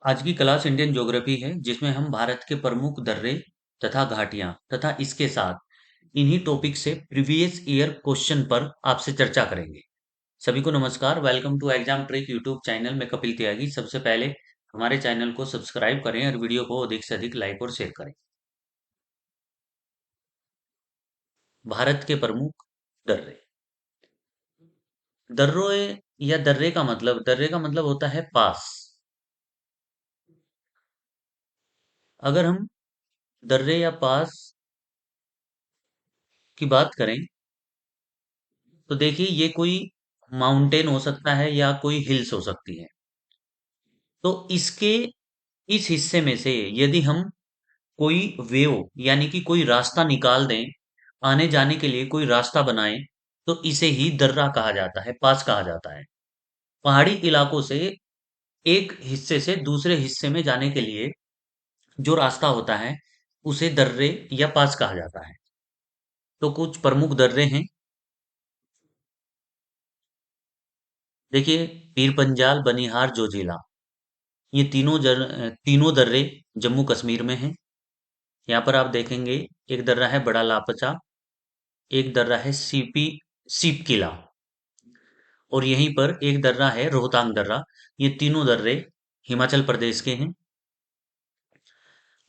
आज की class Indian geography है जिसमें हम भारत के प्रमुख दर्रे तथा घाटियां तथा इसके साथ इन्हीं टॉपिक से प्रीवियस ईयर क्वेश्चन पर आपसे चर्चा करेंगे। सभी को नमस्कार, welcome to exam trick YouTube channel में कपिल त्यागी। सबसे पहले हमारे चैनल को सब्सक्राइब करें और वीडियो को अधिक से अधिक लाइक और शेयर करें। भारत के प्रमुख दर्रे। दर्रे या दर्रे का मतलब होता है पास। अगर हम दर्रे या पास की बात करें तो देखिए ये कोई माउंटेन हो सकता है या कोई हिल्स हो सकती है। तो इसके इस हिस्से में से यदि हम कोई वेव यानी कि कोई रास्ता निकाल दें, आने जाने के लिए कोई रास्ता बनाएं, तो इसे ही दर्रा कहा जाता है, पास कहा जाता है। पहाड़ी इलाकों से एक हिस्से से दूसरे हिस्से में जाने के लिए जो रास्ता होता है उसे दर्रे या पास कहा जाता है। तो कुछ प्रमुख दर्रे हैं। देखिए, पीर पंजाल, बनिहार, जोजिला, ये तीनों दर्रे जम्मू कश्मीर में हैं। यहाँ पर आप देखेंगे एक दर्रा है बड़ा लापचा, एक दर्रा है सीप किला और यहीं पर एक दर्रा है रोहतांग दर्रा। ये तीनों दर्रे हिमाचल प्रदेश के हैं।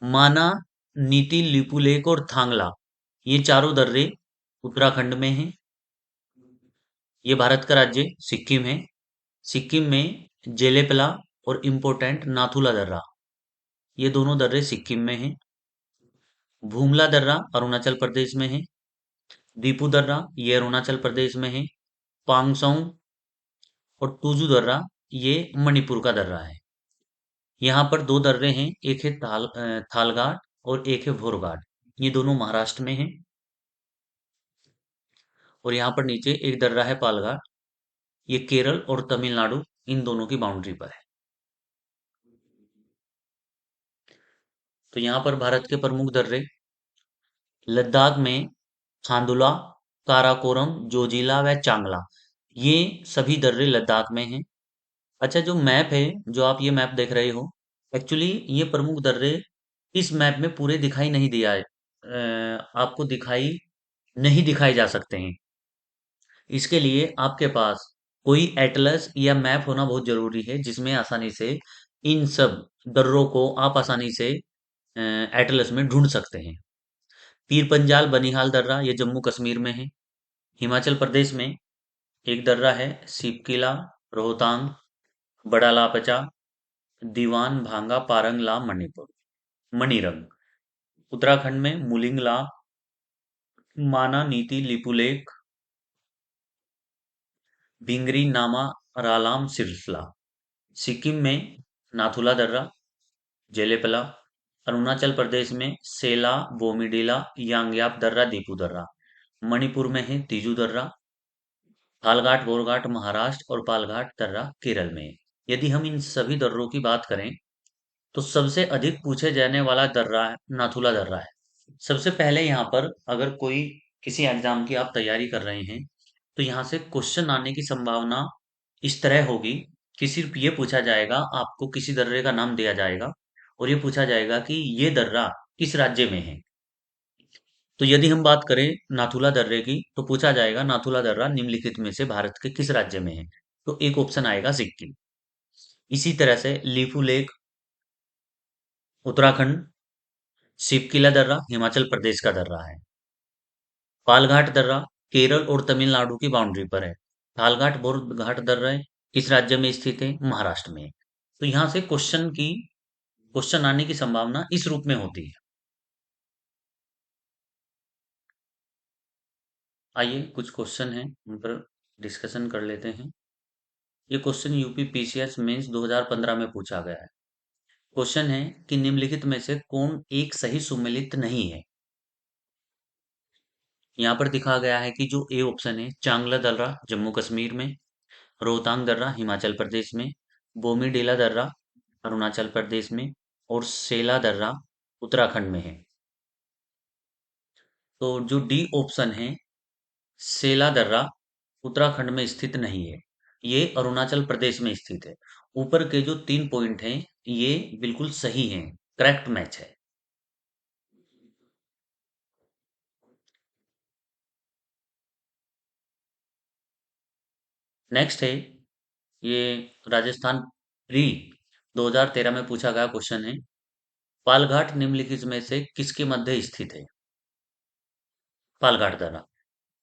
माना, नीति, लिपुलेक और थांगला, ये चारों दर्रे उत्तराखंड में हैं। ये भारत का राज्य सिक्किम है। सिक्किम में जेलेपला और इम्पोर्टेंट नाथुला दर्रा, ये दोनों दर्रे सिक्किम में हैं। भूमला दर्रा अरुणाचल प्रदेश में है। दीपू दर्रा ये अरुणाचल प्रदेश में है। पांगसोंग और टूजू दर्रा ये मणिपुर का दर्रा है। यहाँ पर दो दर्रे हैं, एक है थालघाट और एक है भोरघाट, ये दोनों महाराष्ट्र में हैं। और यहाँ पर नीचे एक दर्रा है पालघाट, ये केरल और तमिलनाडु इन दोनों की बाउंड्री पर है। तो यहाँ पर भारत के प्रमुख दर्रे, लद्दाख में खांडुला, काराकोरम, जोजिला व चांगला, ये सभी दर्रे लद्दाख में हैं। अच्छा, जो मैप है, जो आप ये मैप देख रहे हो, एक्चुअली ये प्रमुख दर्रे इस मैप में पूरे दिखाई नहीं दिया है। आपको दिखाई जा सकते हैं। इसके लिए आपके पास कोई एटलस या मैप होना बहुत जरूरी है जिसमें आसानी से इन सब दर्रों को आप आसानी से एटलस में ढूंढ सकते हैं। पीर पंजाल बनिहाल दर्रा ये जम्मू कश्मीर में है। हिमाचल प्रदेश में एक दर्रा है सिपकिला, रोहतांग, बड़ा लापचा, दीवान भांगा, पारंग ला, मणिपुर, मणिरंग। उत्तराखंड में मुलिंगला, माना, नीति, लिपुलेख, भिंगरी, नामा, रालाम, सिरसला। सिक्किम में नाथुला दर्रा, जेलेपला। अरुणाचल प्रदेश में सेला, बोमीडीला, यांग्याप दर्रा, दीपू दर्रा। मणिपुर में है तीजू दर्रा। थालघाट गोरघाट महाराष्ट्र और पालघाट दर्रा केरल में है। यदि हम इन सभी दर्रों की बात करें तो सबसे अधिक पूछे जाने वाला दर्रा है नाथुला दर्रा है। सबसे पहले यहाँ पर अगर कोई किसी एग्जाम की आप तैयारी कर रहे हैं तो यहाँ से क्वेश्चन आने की संभावना इस तरह होगी कि सिर्फ ये पूछा जाएगा, आपको किसी दर्रे का नाम दिया जाएगा और ये पूछा जाएगा कि ये दर्रा किस राज्य में है। तो यदि हम बात करें नाथुला दर्रे की तो पूछा जाएगा नाथुला दर्रा निम्नलिखित में से भारत के किस राज्य में है। तो एक ऑप्शन आएगा सिक्किम। इसी तरह से लीपू लेक उत्तराखंड, शिवकिला दर्रा हिमाचल प्रदेश का दर्रा है। पालघाट दर्रा केरल और तमिलनाडु की बाउंड्री पर है। थालघाट बोरघाट दर्रा किस राज्य में स्थित है? महाराष्ट्र में। तो यहाँ से क्वेश्चन आने की संभावना इस रूप में होती है। आइए कुछ क्वेश्चन हैं उन पर डिस्कशन कर लेते हैं। ये क्वेश्चन यूपी पीसीएस मेंस 2015 में पूछा गया है। क्वेश्चन है कि निम्नलिखित में से कौन एक सही सुमेलित नहीं है। यहाँ पर दिखा गया है कि जो ए ऑप्शन है, चांगला दर्रा जम्मू कश्मीर में, रोहतांग दर्रा हिमाचल प्रदेश में, बोमीडीला दर्रा अरुणाचल प्रदेश में और सेला दर्रा उत्तराखंड में है। तो जो डी ऑप्शन है, सेला दर्रा, उत्तराखंड में स्थित नहीं है, ये अरुणाचल प्रदेश में स्थित है। ऊपर के जो तीन पॉइंट हैं ये बिल्कुल सही है, करेक्ट मैच है। नेक्स्ट है, ये राजस्थान प्री 2013 में पूछा गया क्वेश्चन है। पालघाट निम्नलिखित में से किसके मध्य स्थित है? पालघाट दर्रा,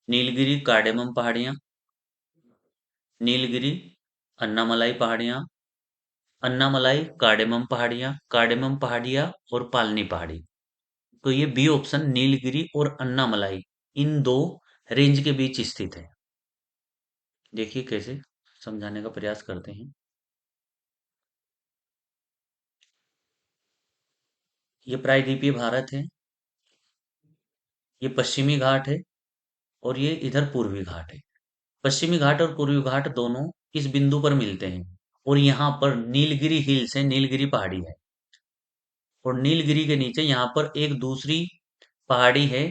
नीलगिरी कार्डेमम पहाड़ियां, नीलगिरी अन्नामलाई पहाड़ियां, अन्नामलाई कार्डेमम पहाड़ियां, कार्डेमम पहाड़ियां और पालनी पहाड़ी। तो ये बी ऑप्शन नीलगिरी और अन्नामलाई इन दो रेंज के बीच स्थित है। देखिए कैसे समझाने का प्रयास करते हैं। ये प्रायद्वीपीय भारत है, ये पश्चिमी घाट है और ये इधर पूर्वी घाट है। पश्चिमी घाट और पूर्वी घाट दोनों इस बिंदु पर मिलते हैं और यहाँ पर नीलगिरी हिल्स है, नीलगिरी पहाड़ी है। और नीलगिरी के नीचे यहाँ पर एक दूसरी पहाड़ी है।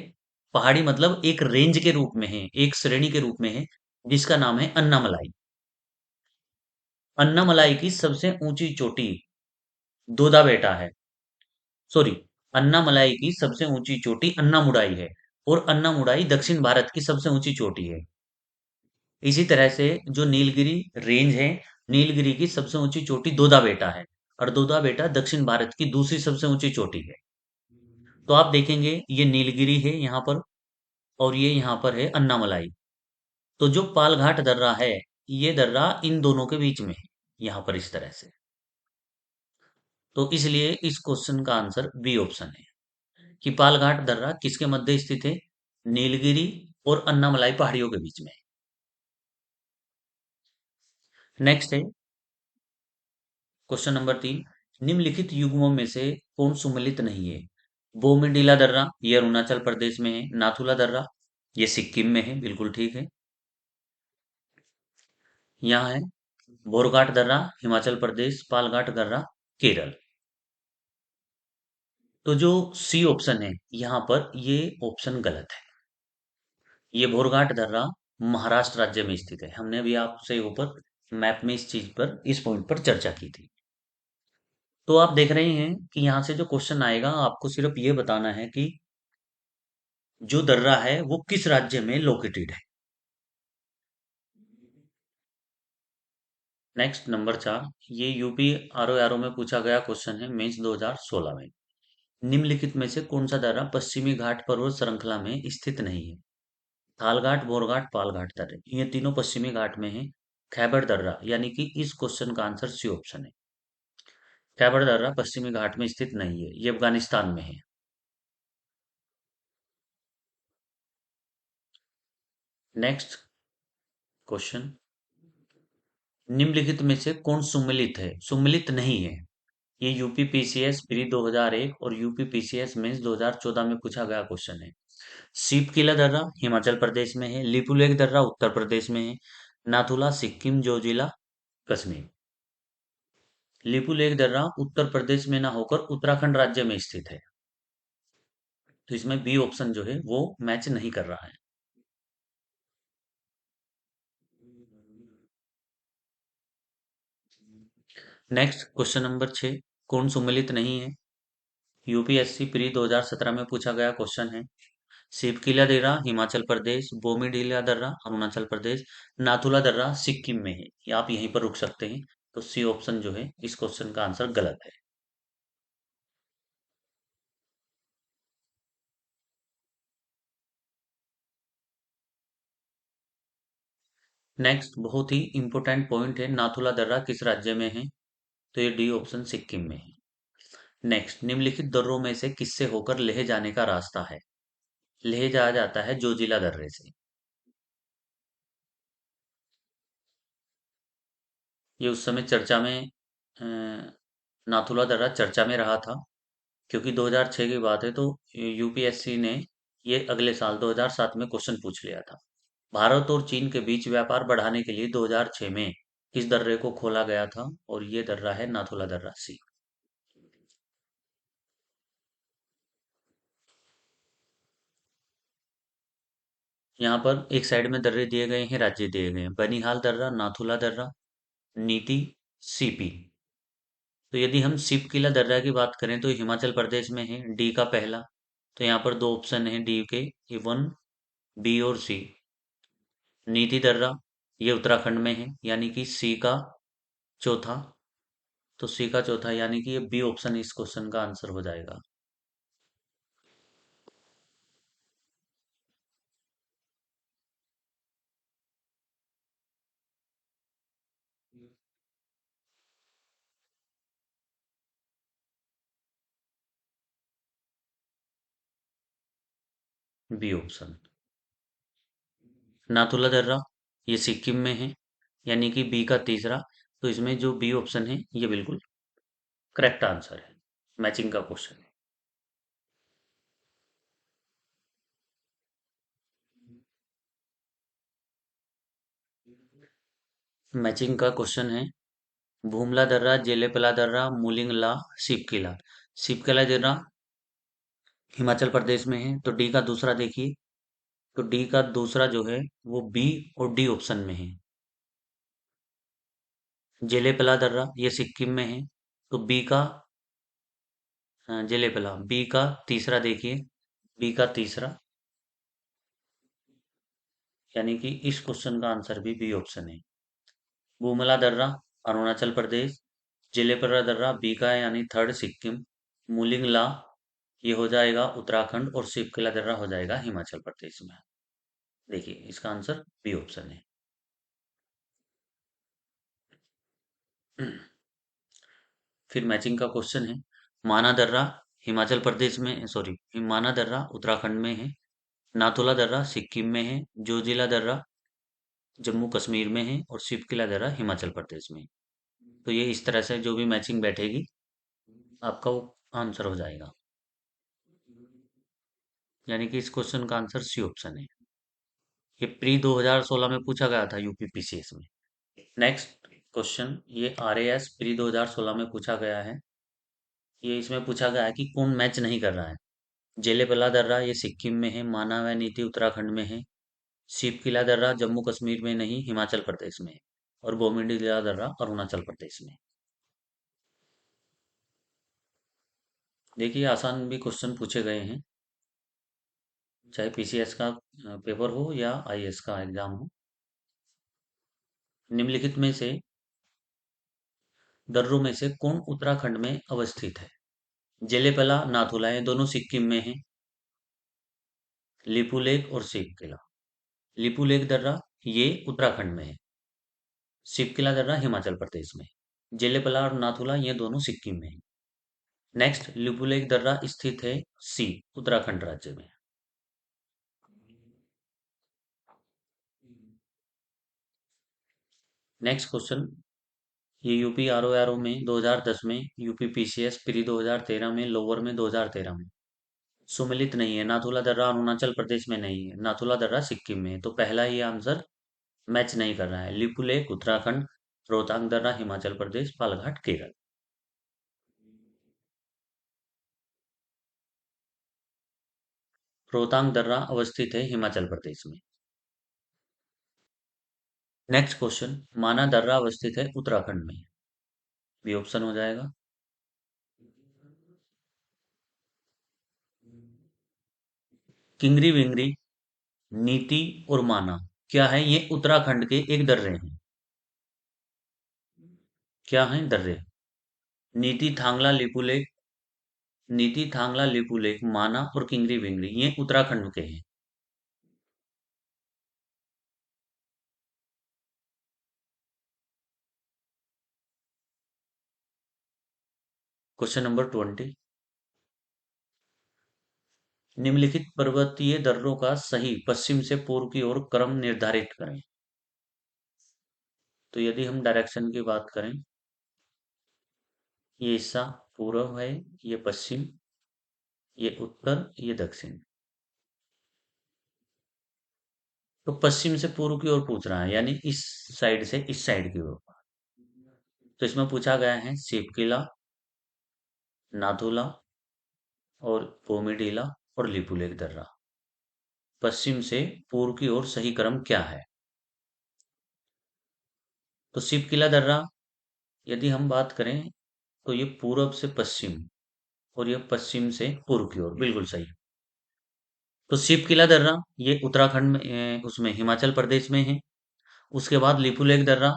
पहाड़ी मतलब एक रेंज के रूप में है, एक श्रेणी के रूप में है, जिसका नाम है अन्नामलाई। अन्नामलाई की सबसे ऊंची चोटी दोदा बेटा है। सॉरी, अन्नामलाई की सबसे ऊंची चोटी अन्नामुड़ाई है और अन्नामुड़ाई दक्षिण भारत की सबसे ऊंची चोटी है। इसी तरह से जो नीलगिरी रेंज है, नीलगिरी की सबसे ऊंची चोटी दोदा बेटा है और दोदा बेटा दक्षिण भारत की दूसरी सबसे ऊंची चोटी है। तो आप देखेंगे ये नीलगिरी है यहाँ पर और ये यहाँ पर है अन्नामलाई। तो जो पालघाट दर्रा है, ये दर्रा इन दोनों के बीच में है, यहाँ पर इस तरह से। तो इसलिए इस क्वेश्चन का आंसर बी ऑप्शन है कि पालघाट दर्रा किसके मध्य स्थित है? नीलगिरी और अन्नामलाई पहाड़ियों के बीच में। नेक्स्ट है क्वेश्चन नंबर 3। निम्नलिखित युग्मों में से कौन सुमेलित नहीं है? बोमडिला दर्रा ये अरुणाचल प्रदेश में है, नाथुला दर्रा ये सिक्किम में है, बिल्कुल ठीक है। यहाँ है बोरघाट दर्रा हिमाचल प्रदेश, पालघाट दर्रा केरल। तो जो सी ऑप्शन है यहाँ पर, ये ऑप्शन गलत है। ये बोरघाट दर्रा महाराष्ट्र राज्य में स्थित है। हमने अभी आपसे ऊपर मैप में इस चीज पर, इस पॉइंट पर चर्चा की थी। तो आप देख रहे हैं कि यहाँ से जो क्वेश्चन आएगा, आपको सिर्फ ये बताना है कि जो दर्रा है वो किस राज्य में लोकेटेड है। नेक्स्ट नंबर 4, ये यूपी आरओ में पूछा गया क्वेश्चन है मेंस 2016 में। निम्नलिखित में से कौन सा दर्रा पश्चिमी घाट पर्वत श्रृंखला में स्थित नहीं है? थालघाट, बोरघाट, पालघाट दर्रे ये तीनों पश्चिमी घाट में है। खैबर दर्रा यानी कि इस क्वेश्चन का आंसर सी ऑप्शन है। खैबर दर्रा पश्चिमी घाट में स्थित नहीं है, ये अफगानिस्तान में है। नेक्स्ट क्वेश्चन, निम्नलिखित में से कौन सुमेलित है, सुमेलित नहीं है? ये यूपी पीसीएस प्री 2001 और यूपी पीसीएस मेंस 2014 में पूछा गया क्वेश्चन है। सीप किला दर्रा हिमाचल प्रदेश में है, लिपुलेख दर्रा उत्तर प्रदेश में है, नाथुला सिक्किम, जोजिला कश्मीर। लिपुलेख दर्रा उत्तर प्रदेश में ना होकर उत्तराखंड राज्य में स्थित है। तो इसमें बी ऑप्शन जो है वो मैच नहीं कर रहा है। नेक्स्ट क्वेश्चन नंबर 6, कौन सुमेलित नहीं है? यूपीएससी प्री 2017 में पूछा गया क्वेश्चन है। सिपकिला दर्रा हिमाचल प्रदेश, बोमीडीला दर्रा अरुणाचल प्रदेश, नाथुला दर्रा सिक्किम में है। ये आप यहीं पर रुक सकते हैं। तो सी ऑप्शन जो है इस क्वेश्चन का आंसर गलत है। नेक्स्ट बहुत ही इंपॉर्टेंट पॉइंट है, नाथुला दर्रा किस राज्य में है? तो ये डी ऑप्शन सिक्किम में है। नेक्स्ट, निम्नलिखित दर्रों में से किससे होकर लेह जाने का रास्ता है? लेह जाया जाता है जोजिला दर्रे से। ये उस समय चर्चा में अ, नाथुला दर्रा चर्चा में रहा था, क्योंकि 2006 की बात है। तो यूपीएससी ने ये अगले साल 2007 में क्वेश्चन पूछ लिया था। भारत और चीन के बीच व्यापार बढ़ाने के लिए 2006 में इस दर्रे को खोला गया था और ये दर्रा है नाथुला दर्रा सी। यहाँ पर एक साइड में दर्रे दिए गए हैं, राज्य दिए गए हैं, बनिहाल दर्रा, नाथुला दर्रा, नीति, सीपी। तो यदि हम सिप किला दर्रा की बात करें तो हिमाचल प्रदेश में है, डी का पहला। तो यहाँ पर दो ऑप्शन है डी के, वन, बी और सी। नीति दर्रा ये उत्तराखंड में है, यानी कि सी का चौथा। तो सी का चौथा यानी कि ये बी ऑप्शन इस क्वेश्चन का आंसर हो जाएगा। B option. नाथुला दर्रा ये सिक्किम में है, यानी कि बी का तीसरा। तो इसमें जो बी ऑप्शन है ये बिल्कुल करेक्ट आंसर है, मैचिंग का क्वेश्चन है। मैचिंग का क्वेश्चन है, भूमला दर्रा, जेलेपला दर्रा, मुलिंगला, सिपकिला। सिपकिला दर्रा हिमाचल प्रदेश में है, तो डी का दूसरा देखिए। तो डी का दूसरा जो है वो बी और डी ऑप्शन में है। जेलेपला दर्रा ये सिक्किम में है, तो बी का, जेलेपला बी का तीसरा देखिए, बी का तीसरा, यानी कि इस क्वेश्चन का आंसर भी बी ऑप्शन है। बुमला दर्रा अरुणाचल प्रदेश, जेलेपरा दर्रा बी का है यानी थर्ड सिक्किम, मुलिंगला ये हो जाएगा उत्तराखंड और सिपकिला दर्रा हो जाएगा हिमाचल प्रदेश में। देखिए इसका आंसर बी ऑप्शन है। फिर मैचिंग का क्वेश्चन है, माना दर्रा हिमाचल प्रदेश में, सॉरी, माना दर्रा उत्तराखंड में है, नाथुला दर्रा सिक्किम में है, जोजिला दर्रा जम्मू कश्मीर में है और शिवकिला दर्रा हिमाचल प्रदेश में। तो ये इस तरह से जो भी मैचिंग बैठेगी आपका वो आंसर हो जाएगा, यानी कि इस क्वेश्चन का आंसर सी ऑप्शन है। ये प्री 2016 में पूछा गया था यूपी पीसीएस में। नेक्स्ट क्वेश्चन, ये आरएएस प्री 2016 में पूछा गया है। ये इसमें पूछा गया है कि कौन मैच नहीं कर रहा है। जेलेपला दर्रा ये सिक्किम में है, माना व नीति उत्तराखंड में है, शिव किला दर्रा जम्मू कश्मीर में नहीं हिमाचल प्रदेश में है, और बोमिडीला दर्रा अरुणाचल प्रदेश में। देखिए आसान भी क्वेश्चन पूछे गए हैं, चाहे पीसीएस का पेपर हो या आईएएस का एग्जाम हो। निम्नलिखित में से दर्रों में से कौन उत्तराखंड में अवस्थित है। जेलेपला नाथुला ये दोनों सिक्किम में है, लिपुलेक और शिवकिला। लिपुलेक दर्रा ये उत्तराखंड में है, शिवकिला दर्रा हिमाचल प्रदेश में। जेलेपला और नाथुला ये दोनों सिक्किम में है। नेक्स्ट, लिपुलेक दर्रा स्थित है सी उत्तराखंड राज्य में। नेक्स्ट क्वेश्चन, ये यूपी आरओ में 2010 में, यूपी पीसीएस प्री 2013 में, लोअर में 2013 में सुमिलित नहीं है। नाथुला दर्रा अरुणाचल प्रदेश में नहीं है, नाथुला दर्रा सिक्किम में है, तो पहला ही आंसर मैच नहीं कर रहा है। लिपुलेक उत्तराखंड, रोहतांग दर्रा हिमाचल प्रदेश, पालघाट केरल। रोहतांग दर्रा अवस्थित है हिमाचल प्रदेश में। नेक्स्ट क्वेश्चन, माना दर्रा अवस्थित है उत्तराखंड में, बी ऑप्शन हो जाएगा। किंगरी विंगरी, नीति और माना क्या है, ये उत्तराखंड के एक दर्रे हैं। क्या है दर्रे, नीति थांगला लिपुलेक, नीति थांगला लिपुलेक, माना और किंगरी विंगरी ये उत्तराखंड के हैं। क्वेश्चन नंबर 20, निम्नलिखित पर्वतीय दर्रों का सही पश्चिम से पूर्व की ओर क्रम निर्धारित करें। तो यदि हम डायरेक्शन की बात करें, ये हिस्सा पूर्व है, ये पश्चिम, ये उत्तर, ये दक्षिण। तो पश्चिम से पूर्व की ओर पूछ रहा है, यानी इस साइड से इस साइड की ओर। तो इसमें पूछा गया है शिवकिला, नाथुला और बोमिडीला और लिपुलेख दर्रा। पश्चिम से पूर्व की ओर सही क्रम क्या है। तो शिवकिला दर्रा यदि हम बात करें तो ये पूरब से पश्चिम और ये पश्चिम से पूर्व की ओर, बिल्कुल सही। तो शिव किला दर्रा, ये उत्तराखंड में उसमें हिमाचल प्रदेश में है। उसके बाद लिपुलेख दर्रा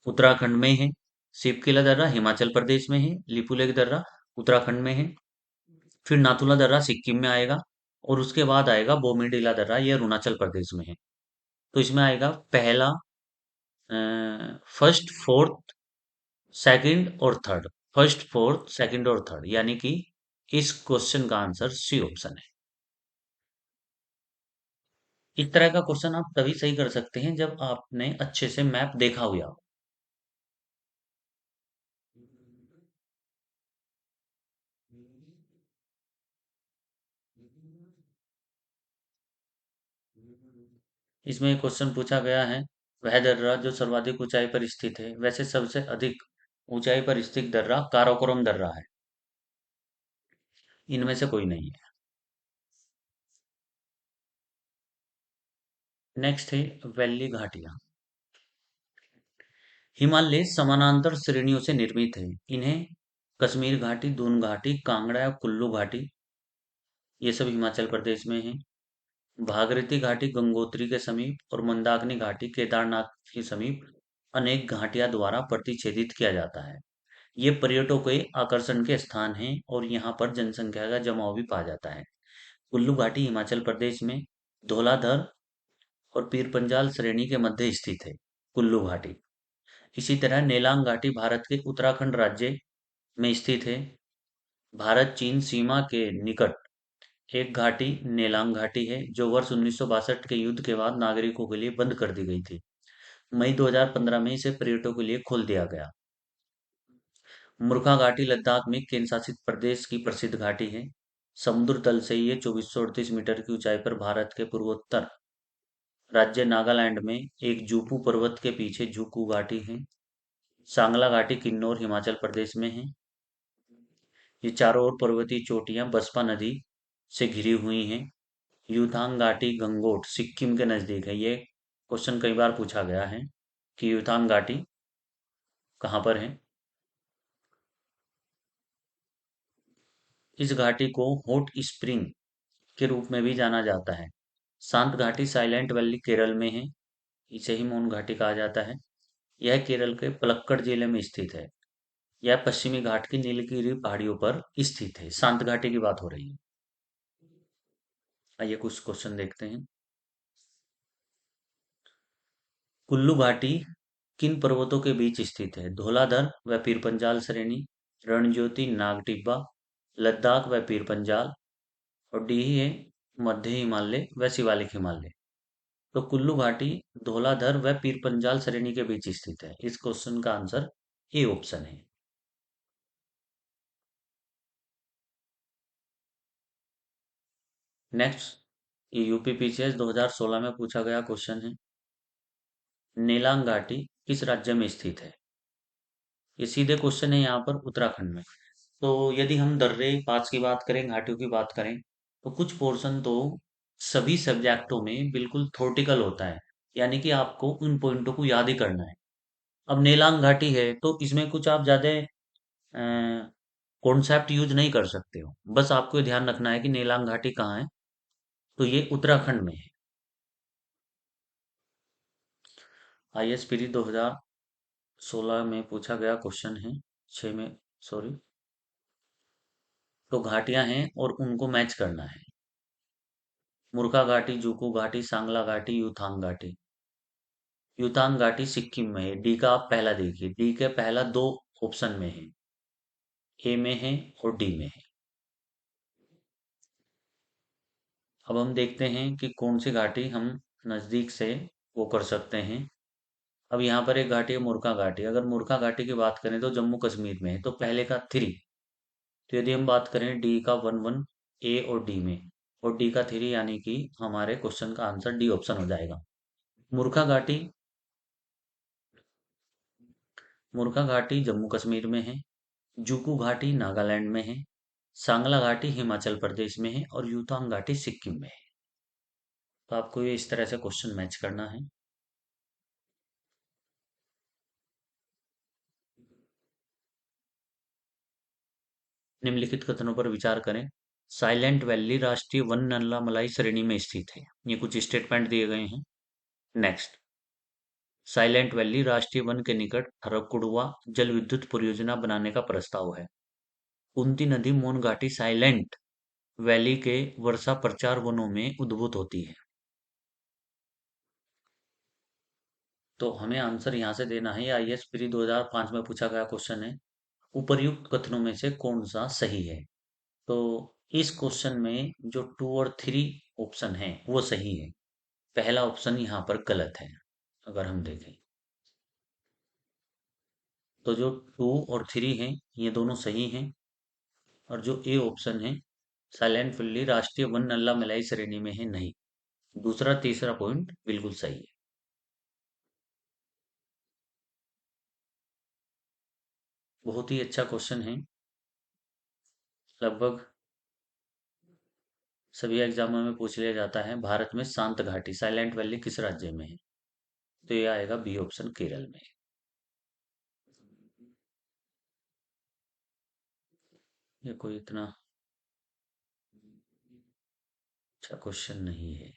उत्तराखंड में है। शिव किला दर्रा हिमाचल प्रदेश में है। लिपुलेख दर्रा उत्तराखंड में है। फिर नाथुला दर्रा सिक्किम में आएगा। और उसके बाद आएगा बोमीडीला दर्रा, ये अरुणाचल प्रदेश में है। तो इसमें आएगा पहला, फर्स्ट, फोर्थ, सेकंड और थर्ड। फर्स्ट, फोर्थ, सेकंड और थर्ड, यानी कि इस क्वेश्चन का आंसर सी ऑप्शन है। इस तरह का क्वेश्चन आप तभी सही कर सकते हैं जब आपने अच्छे से मैप देखा हुआ हो। इसमें क्वेश्चन पूछा गया है, वह दर्रा जो सर्वाधिक ऊंचाई पर स्थित है। वैसे सबसे अधिक ऊंचाई पर स्थित दर्रा काराकोरम दर्रा है। इनमें से कोई नहीं है। नेक्स्ट है वैली घाटियां। हिमालय समानांतर श्रेणियों से निर्मित है। इन्हें कश्मीर घाटी, दून घाटी, कांगड़ा या कुल्लू घाटी, ये सब हिमाचल प्रदेश में है। भागीरथी घाटी गंगोत्री के समीप और मंदाकिनी घाटी केदारनाथ के समीप अनेक घाटियां द्वारा प्रतिच्छेदित किया जाता है। ये पर्यटकों के आकर्षण के स्थान हैं और यहाँ पर जनसंख्या का जमाव भी पाया जाता है। कुल्लू घाटी हिमाचल प्रदेश में धौलाधर और पीर पंजाल श्रेणी के मध्य स्थित है। कुल्लू घाटी, इसी तरह नेलांग घाटी भारत के उत्तराखंड राज्य में स्थित है। भारत चीन सीमा के निकट एक घाटी नेलांग घाटी है, जो वर्ष 1962 के युद्ध के बाद नागरिकों के लिए बंद कर दी गई थी। मई 2015 में इसे पर्यटकों के लिए खोल दिया गया। मुर्खा घाटी लद्दाख में केंद्र शासित प्रदेश की प्रसिद्ध घाटी है। समुद्र तल से ये 2438 मीटर की ऊंचाई पर भारत के पूर्वोत्तर राज्य नागालैंड में एक जूपू पर्वत के पीछे जूकू घाटी है। सांगला घाटी किन्नौर हिमाचल प्रदेश में है। ये चारों ओर पर्वतीय चोटियां बसपा नदी से घिरी हुई हैं। यूथांग घाटी गंगोट सिक्किम के नजदीक है। ये क्वेश्चन कई बार पूछा गया है कि यूथांग घाटी कहाँ पर है। इस घाटी को हॉट स्प्रिंग के रूप में भी जाना जाता है। शांत घाटी साइलेंट वैली केरल में है। इसे ही मौन घाटी कहा जाता है। यह केरल के पलक्कड़ जिले में स्थित है। यह पश्चिमी घाट की नीलगिरी पहाड़ियों पर स्थित है। शांत घाटी की बात हो रही है। आइए कुछ क्वेश्चन देखते हैं। कुल्लू घाटी किन पर्वतों के बीच स्थित है? धौलाधर व पीरपंजाल श्रेणी, रणज्योति, नागटिब्बा, लद्दाख व पीरपंजाल, और डी है मध्य हिमालय व शिवालिक हिमालय। तो कुल्लू घाटी धौलाधर व पीरपंजाल श्रेणी के बीच स्थित है। इस क्वेश्चन का आंसर ए ऑप्शन है। नेक्स्ट, ये यूपीपीसीएस 2016 में पूछा गया क्वेश्चन है। नेलांग घाटी किस राज्य में स्थित है? ये सीधे क्वेश्चन है यहाँ पर उत्तराखंड में। तो यदि हम दर्रे पास की बात करें, घाटियों की बात करें, तो कुछ पोर्शन तो सभी सब्जेक्टों में बिल्कुल थ्योरेटिकल होता है, यानी कि आपको उन पॉइंटों को याद ही करना है। अब नेलांग घाटी है तो इसमें कुछ आप ज्यादा कॉन्सेप्ट यूज नहीं कर सकते हो। बस आपको ये ध्यान रखना है कि नेलांग घाटी कहाँ है। तो ये उत्तराखंड में है। आईएसपीडी 2016 में पूछा गया क्वेश्चन है, 6 में, सॉरी। तो घाटियां हैं और उनको मैच करना है। मुर्खा घाटी, जूकू घाटी, सांगला घाटी, यूथांग घाटी। यूथांग घाटी सिक्किम में है। डी का आप पहला देखिए, डी के पहला दो ऑप्शन में है, ए में है और डी में है। अब हम देखते हैं कि कौन सी घाटी हम नजदीक से वो कर सकते हैं। अब यहाँ पर एक घाटी है मुर्खा घाटी। अगर मुर्खा घाटी की बात करें तो जम्मू कश्मीर में है, तो पहले का 3। तो यदि हम बात करें डी का 1 1, ए और डी में, और डी का 3, यानी कि हमारे क्वेश्चन का आंसर डी ऑप्शन हो जाएगा। मुर्खा घाटी, मुर्खा घाटी जम्मू कश्मीर में है। जूकू घाटी नागालैंड में है। सांगला घाटी हिमाचल प्रदेश में है और यूथांग घाटी सिक्किम में है। तो आपको ये इस तरह से क्वेश्चन मैच करना है। निम्नलिखित कथनों पर विचार करें। साइलेंट वैली राष्ट्रीय वन नल्ला मलाई श्रेणी में स्थित है। ये कुछ स्टेटमेंट दिए गए हैं। नेक्स्ट, साइलेंट वैली राष्ट्रीय वन के निकट अरकुड़वा जल विद्युत परियोजना बनाने का प्रस्ताव है। कुंती नदी मोन घाटी साइलेंट वैली के वर्षा प्रचार वनों में उद्भूत होती है। तो हमें आंसर यहाँ से देना है। आईएएस प्री 2005 में पूछा गया क्वेश्चन है। उपर्युक्त कथनों में से कौन सा सही है? तो इस क्वेश्चन में जो 2 और 3 ऑप्शन है वो सही है। पहला ऑप्शन यहाँ पर गलत है। अगर हम देखें तो जो 2 और 3 हैं ये दोनों सही हैं, और जो ए ऑप्शन है साइलेंट वैली राष्ट्रीय वन नल्ला मलाई श्रेणी में है, नहीं। दूसरा तीसरा पॉइंट बिल्कुल सही है। बहुत ही अच्छा क्वेश्चन है। लगभग सभी एग्जामों में पूछ लिया जाता है। भारत में शांत घाटी साइलेंट वैली किस राज्य में है? तो ये आएगा बी ऑप्शन, केरल में। ये कोई इतना अच्छा क्वेश्चन नहीं है।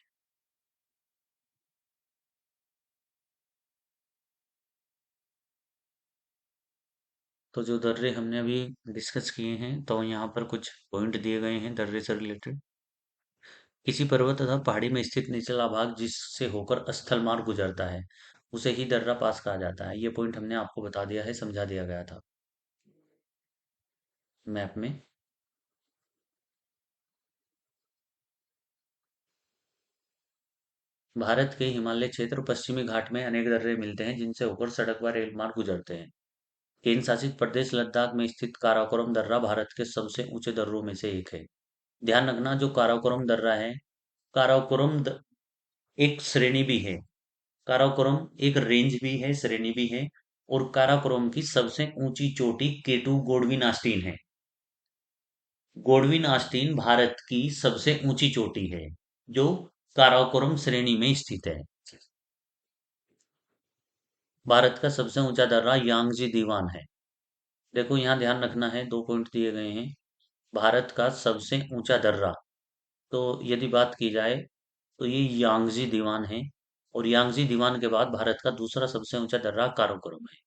तो जो दर्रे हमने अभी डिस्कस किए हैं, तो यहाँ पर कुछ पॉइंट दिए गए हैं दर्रे से रिलेटेड। किसी पर्वत तथा पहाड़ी में स्थित निचला भाग जिससे होकर स्थल मार्ग गुजरता है उसे ही दर्रा पास कहा जाता है। ये पॉइंट हमने आपको बता दिया है, समझा दिया गया था मैप में। भारत के हिमालय क्षेत्र पश्चिमी घाट में अनेक दर्रे मिलते हैं जिनसे होकर सड़क व रेल मार्ग गुजरते हैं। केंद्र शासित प्रदेश लद्दाख में स्थित काराकोरम दर्रा भारत के सबसे ऊंचे दर्रों में से एक है। ध्यान रखना, जो काराकोरम दर्रा है, काराकोरम एक श्रेणी भी है। काराकोरम एक रेंज भी है, श्रेणी भी है। और काराकोरम की सबसे ऊंची चोटी केटू गोडविन आस्टीन है। गोडविन आस्टीन भारत की सबसे ऊंची चोटी है जो काराकोरम श्रेणी में स्थित है। भारत का सबसे ऊंचा दर्रा यांगजी दीवान है। देखो यहाँ ध्यान रखना है, दो पॉइंट दिए गए हैं। भारत का सबसे ऊंचा दर्रा, तो यदि बात की जाए तो ये यांगजी दीवान है। और यांगजी दीवान के बाद भारत का दूसरा सबसे ऊंचा दर्रा काराकोरम है।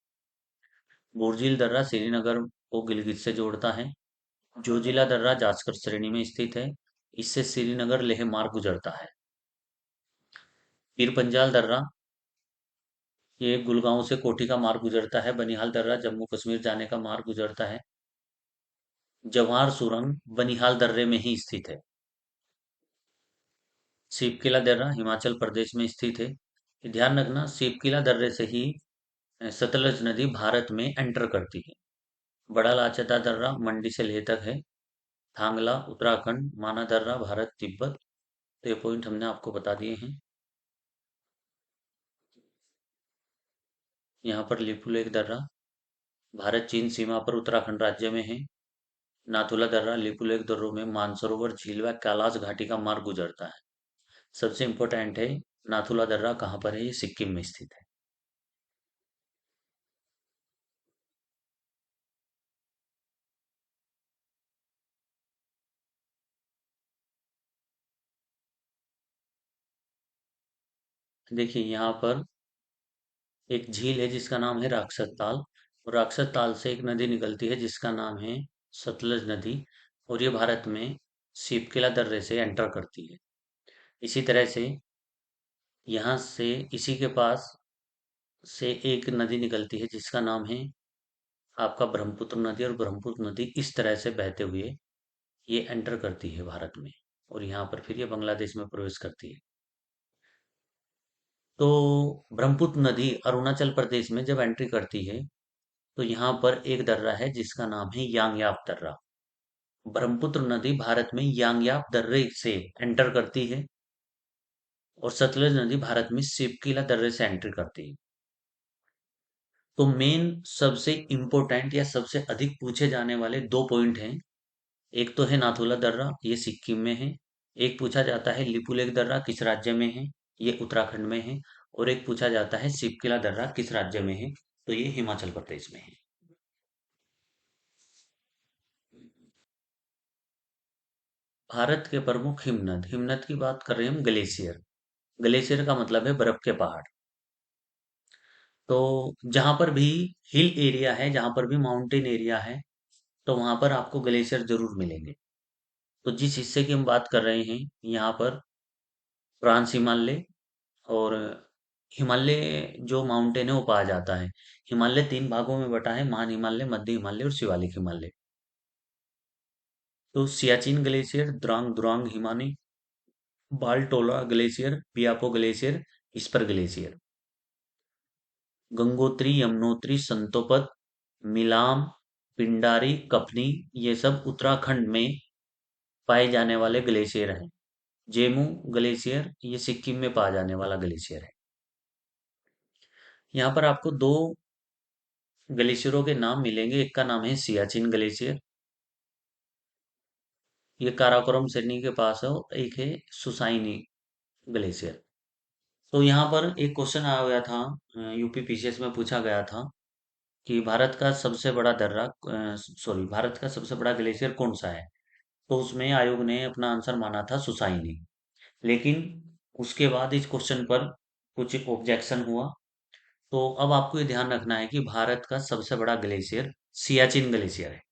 बोरझील दर्रा श्रीनगर को गिलगित से जोड़ता है। जोजिला दर्रा जास्कर श्रेणी में स्थित है। इससे श्रीनगर लेह मार्ग गुजरता है। पीर पंजाल दर्रा, ये गुड़गांव से कोठी का मार्ग गुजरता है। बनिहाल दर्रा जम्मू कश्मीर जाने का मार्ग गुजरता है। जवाहर सुरंग बनिहाल दर्रे में ही स्थित है। शिवकिला दर्रा हिमाचल प्रदेश में स्थित है। ध्यान रखना, शिवकिला दर्रे से ही सतलज नदी भारत में एंटर करती है। बड़ा लाचदा दर्रा मंडी से लेह तक है। थांगला उत्तराखंड, माना दर्रा भारत तिब्बत। तो ये पॉइंट हमने आपको बता दिए हैं। यहाँ पर लिपुलेख दर्रा भारत चीन सीमा पर उत्तराखंड राज्य में है। नाथुला दर्रा लिपुलेख दर्रों में मानसरोवर झील व कैलाश घाटी का मार्ग गुजरता है। सबसे इम्पोर्टेंट है, नाथुला दर्रा कहाँ पर है? ये सिक्किम में स्थित है। देखिए यहाँ पर एक झील है जिसका नाम है राक्षस ताल। और राक्षस ताल से एक नदी निकलती है जिसका नाम है सतलज नदी। और ये भारत में शिवकिला दर्रे से एंटर करती है। इसी तरह से यहाँ से इसी के पास से एक नदी निकलती है जिसका नाम है आपका ब्रह्मपुत्र नदी। और ब्रह्मपुत्र नदी इस तरह से बहते हुए ये एंटर करती है भारत में, और यहाँ पर फिर ये बांग्लादेश में प्रवेश करती है। तो ब्रह्मपुत्र नदी अरुणाचल प्रदेश में जब एंट्री करती है तो यहाँ पर एक दर्रा है जिसका नाम है यांगयाप दर्रा। ब्रह्मपुत्र नदी भारत में यांगयाप दर्रे से एंटर करती है, और सतलज नदी भारत में शिवकीला दर्रे से एंट्री करती है। तो मेन सबसे इम्पोर्टेंट या सबसे अधिक पूछे जाने वाले दो पॉइंट हैं। एक तो है नाथुला दर्रा, ये सिक्किम में है। एक पूछा जाता है लिपुलेख दर्रा किस राज्य में है? ये उत्तराखंड में है। और एक पूछा जाता है शिवकिला दर्रा किस राज्य में है? तो ये हिमाचल प्रदेश में है। भारत के प्रमुख हिमनद, हिमनद की बात कर रहे हैं हम ग्लेशियर। ग्लेशियर का मतलब है बर्फ के पहाड़। तो जहां पर भी हिल एरिया है, जहां पर भी माउंटेन एरिया है, तो वहां पर आपको ग्लेशियर जरूर मिलेंगे। तो जिस हिस्से की हम बात कर रहे हैं, यहाँ पर ट्रांस हिमालय और हिमालय जो माउंटेन है वो पाया जाता है। हिमालय तीन भागों में बटा है, महान हिमालय, मध्य हिमालय और शिवालिक हिमालय। तो सियाचिन ग्लेशियर, द्रांग द्रांग हिमानी, Baltoro glacier, Biafo glacier, Hispar glacier, Gangotri, Yamunotri, Satopanth, Milam, Pindari, Kafni, ये सब उत्तराखंड में पाए जाने वाले ग्लेशियर हैं। जेमू ग्लेशियर ये सिक्किम में पाया जाने वाला ग्लेशियर है। यहाँ पर आपको दो ग्लेशियरों के नाम मिलेंगे। एक का नाम है सियाचिन ग्लेशियर, ये काराकोरम श्रेणी के पास है, और एक है सुसाइनी ग्लेशियर। तो यहाँ पर एक क्वेश्चन आया हुआ था, यूपी पीसीएस में पूछा गया था कि भारत का सबसे बड़ा दर्रा, सॉरी, भारत का सबसे बड़ा ग्लेशियर कौन सा है। तो उसमें आयोग ने अपना आंसर माना था सुसाइनी। लेकिन उसके बाद इस क्वेश्चन पर कुछ ऑब्जेक्शन हुआ। तो अब आपको ये ध्यान रखना है कि भारत का सबसे बड़ा ग्लेशियर सियाचिन ग्लेशियर है।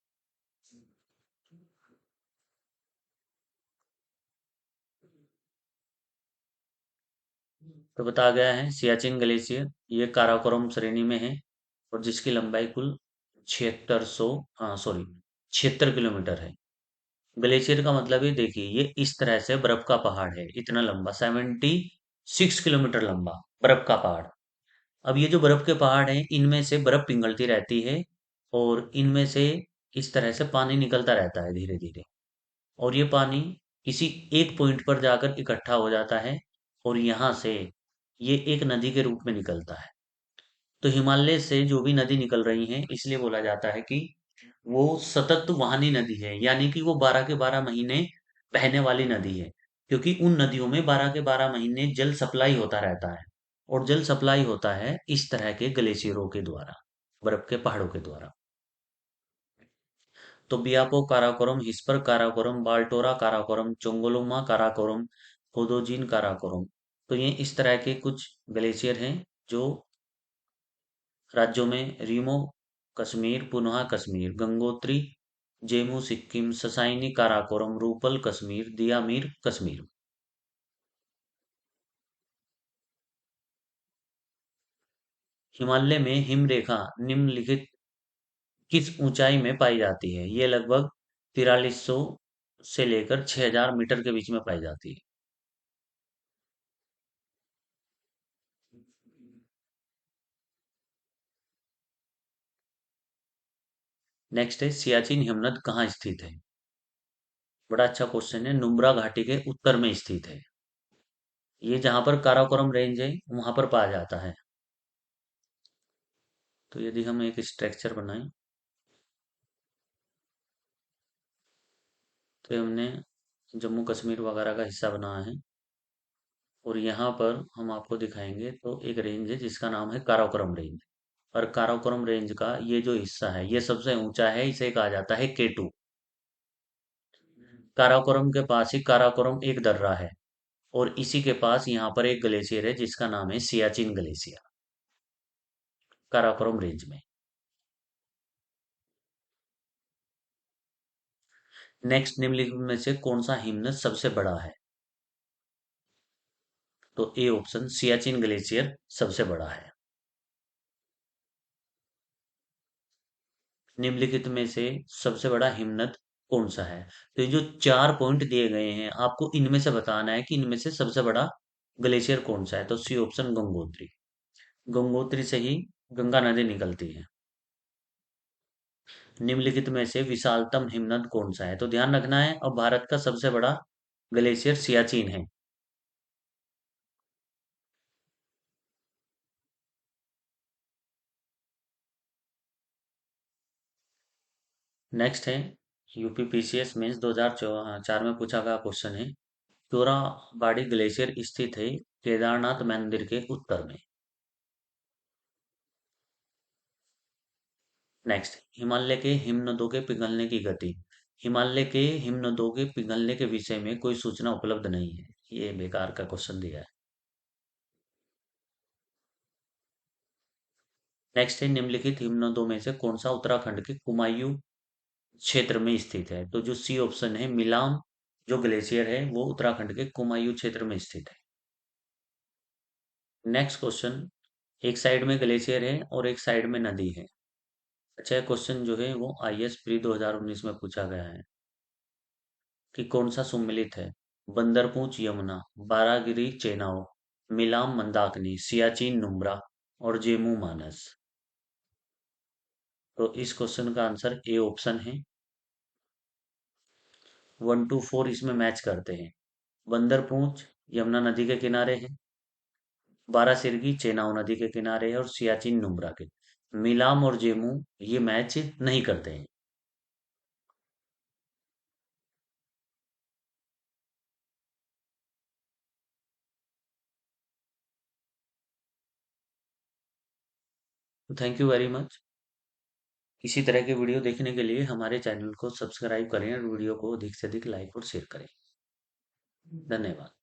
तो बताया गया है सियाचिन ग्लेशियर ये काराकोरम श्रेणी में है, और जिसकी लंबाई कुल 7600, हाँ सॉरी, 76 किलोमीटर है। ग्लेशियर का मतलब है, देखिए ये इस तरह से बर्फ का पहाड़ है, इतना लंबा, 76 किलोमीटर लंबा बर्फ का पहाड़। अब ये जो बर्फ के पहाड़ हैं, इनमें से बर्फ पिघलती रहती है, और इनमें से इस तरह से पानी निकलता रहता है धीरे धीरे, और ये पानी किसी एक पॉइंट पर जाकर इकट्ठा हो जाता है, और यहाँ से ये एक नदी के रूप में निकलता है। तो हिमालय से जो भी नदी निकल रही है, इसलिए बोला जाता है कि वो सतत वहानी नदी है, यानी कि वो 12 के 12 महीने बहने वाली नदी है, क्योंकि उन नदियों में 12 के 12 महीने जल सप्लाई होता रहता है, और जल सप्लाई होता है इस तरह के ग्लेशियरों के द्वारा, बर्फ के पहाड़ों के द्वारा। तो बियापो काराकोरम, हिस्पर काराकोरम, बाल्टोरा काराकोरम, चोंगोलुमा काराकोरम, होदोजिन काराकोरम, तो ये इस तरह के कुछ ग्लेशियर हैं जो राज्यों में रीमो कश्मीर, पुनः कश्मीर, गंगोत्री जेमू सिक्किम, ससाइनी काराकोरम, रूपल कश्मीर, दियामीर कश्मीर। हिमालय में हिमरेखा निम्नलिखित किस ऊंचाई में पाई जाती है। ये लगभग 4300 से लेकर 6000 मीटर के बीच में पाई जाती है। नेक्स्ट है सियाचिन हिमनद कहाँ स्थित है। बड़ा अच्छा क्वेश्चन है, नुब्रा घाटी के उत्तर में स्थित है। ये जहां पर काराकोरम रेंज है वहां पर पाया जाता है। तो यदि हम एक स्ट्रक्चर बनाएं, तो हमने जम्मू कश्मीर वगैरह का हिस्सा बनाया है, और यहाँ पर हम आपको दिखाएंगे तो एक रेंज है जिसका नाम है काराकोरम रेंज। और काराकोरम रेंज का ये जो हिस्सा है ये सबसे ऊंचा है, इसे कहा जाता है K2। काराकोरम के पास ही काराकोरम एक दर्रा है, और इसी के पास यहाँ पर एक ग्लेशियर है जिसका नाम है सियाचिन ग्लेशियर, काराकोरम रेंज में। नेक्स्ट, निम्नलिखित में से कौन सा हिमनद सबसे बड़ा है। तो ए ऑप्शन सियाचिन ग्लेशियर सबसे बड़ा है। निम्नलिखित में से सबसे बड़ा हिमनद कौन सा है। तो ये जो चार पॉइंट दिए गए हैं, आपको इनमें से बताना है कि इनमें से सबसे बड़ा ग्लेशियर कौन सा है। तो सी ऑप्शन गंगोत्री, गंगोत्री से ही गंगा नदी निकलती है। निम्नलिखित में से विशालतम हिमनद कौन सा है। तो ध्यान रखना है, अब भारत का सबसे बड़ा ग्लेशियर सियाचिन है। नेक्स्ट है यूपी पीसीएस मेंस 2004 में पूछा गया क्वेश्चन है, चोराबाड़ी ग्लेशियर स्थित है केदारनाथ मंदिर के उत्तर में। नेक्स्ट, हिमालय के हिमनदों के पिघलने की गति। हिमालय के हिमनदों के पिघलने के विषय में कोई सूचना उपलब्ध नहीं है। ये बेकार का क्वेश्चन दिया है। नेक्स्ट है, निम्नलिखित हिमनदों में से कौन सा उत्तराखंड के कुमायूं क्षेत्र में स्थित है? तो जो सी ऑप्शन है, मिलाम जो ग्लेशियर है वो उत्तराखंड के कुमायूं क्षेत्र में स्थित है। नेक्स्ट क्वेश्चन, एक साइड में ग्लेशियर है और एक साइड में नदी है। अच्छा, क्वेश्चन जो है वो आईएएस प्री 2019 में पूछा गया है कि कौन सा सुमेलित है? बंदरपूंछ यमुना, बारागिरी चेनाब, मिलाम मंदाकिनी, सियाचिन नुब्रा और जेमू मानस। तो इस क्वेश्चन का आंसर ए ऑप्शन है। 1 to 4 इसमें मैच करते हैं। बंदरपूंछ यमुना नदी के किनारे है, बारासिरगी चेनाब नदी के किनारे है और सियाचिन नुब्रा के। मिलाम और जेमू ये मैच नहीं करते हैं। तो थैंक यू वेरी मच। इसी तरह के वीडियो देखने के लिए हमारे चैनल को सब्सक्राइब करें और वीडियो को अधिक से अधिक लाइक और शेयर करें। धन्यवाद।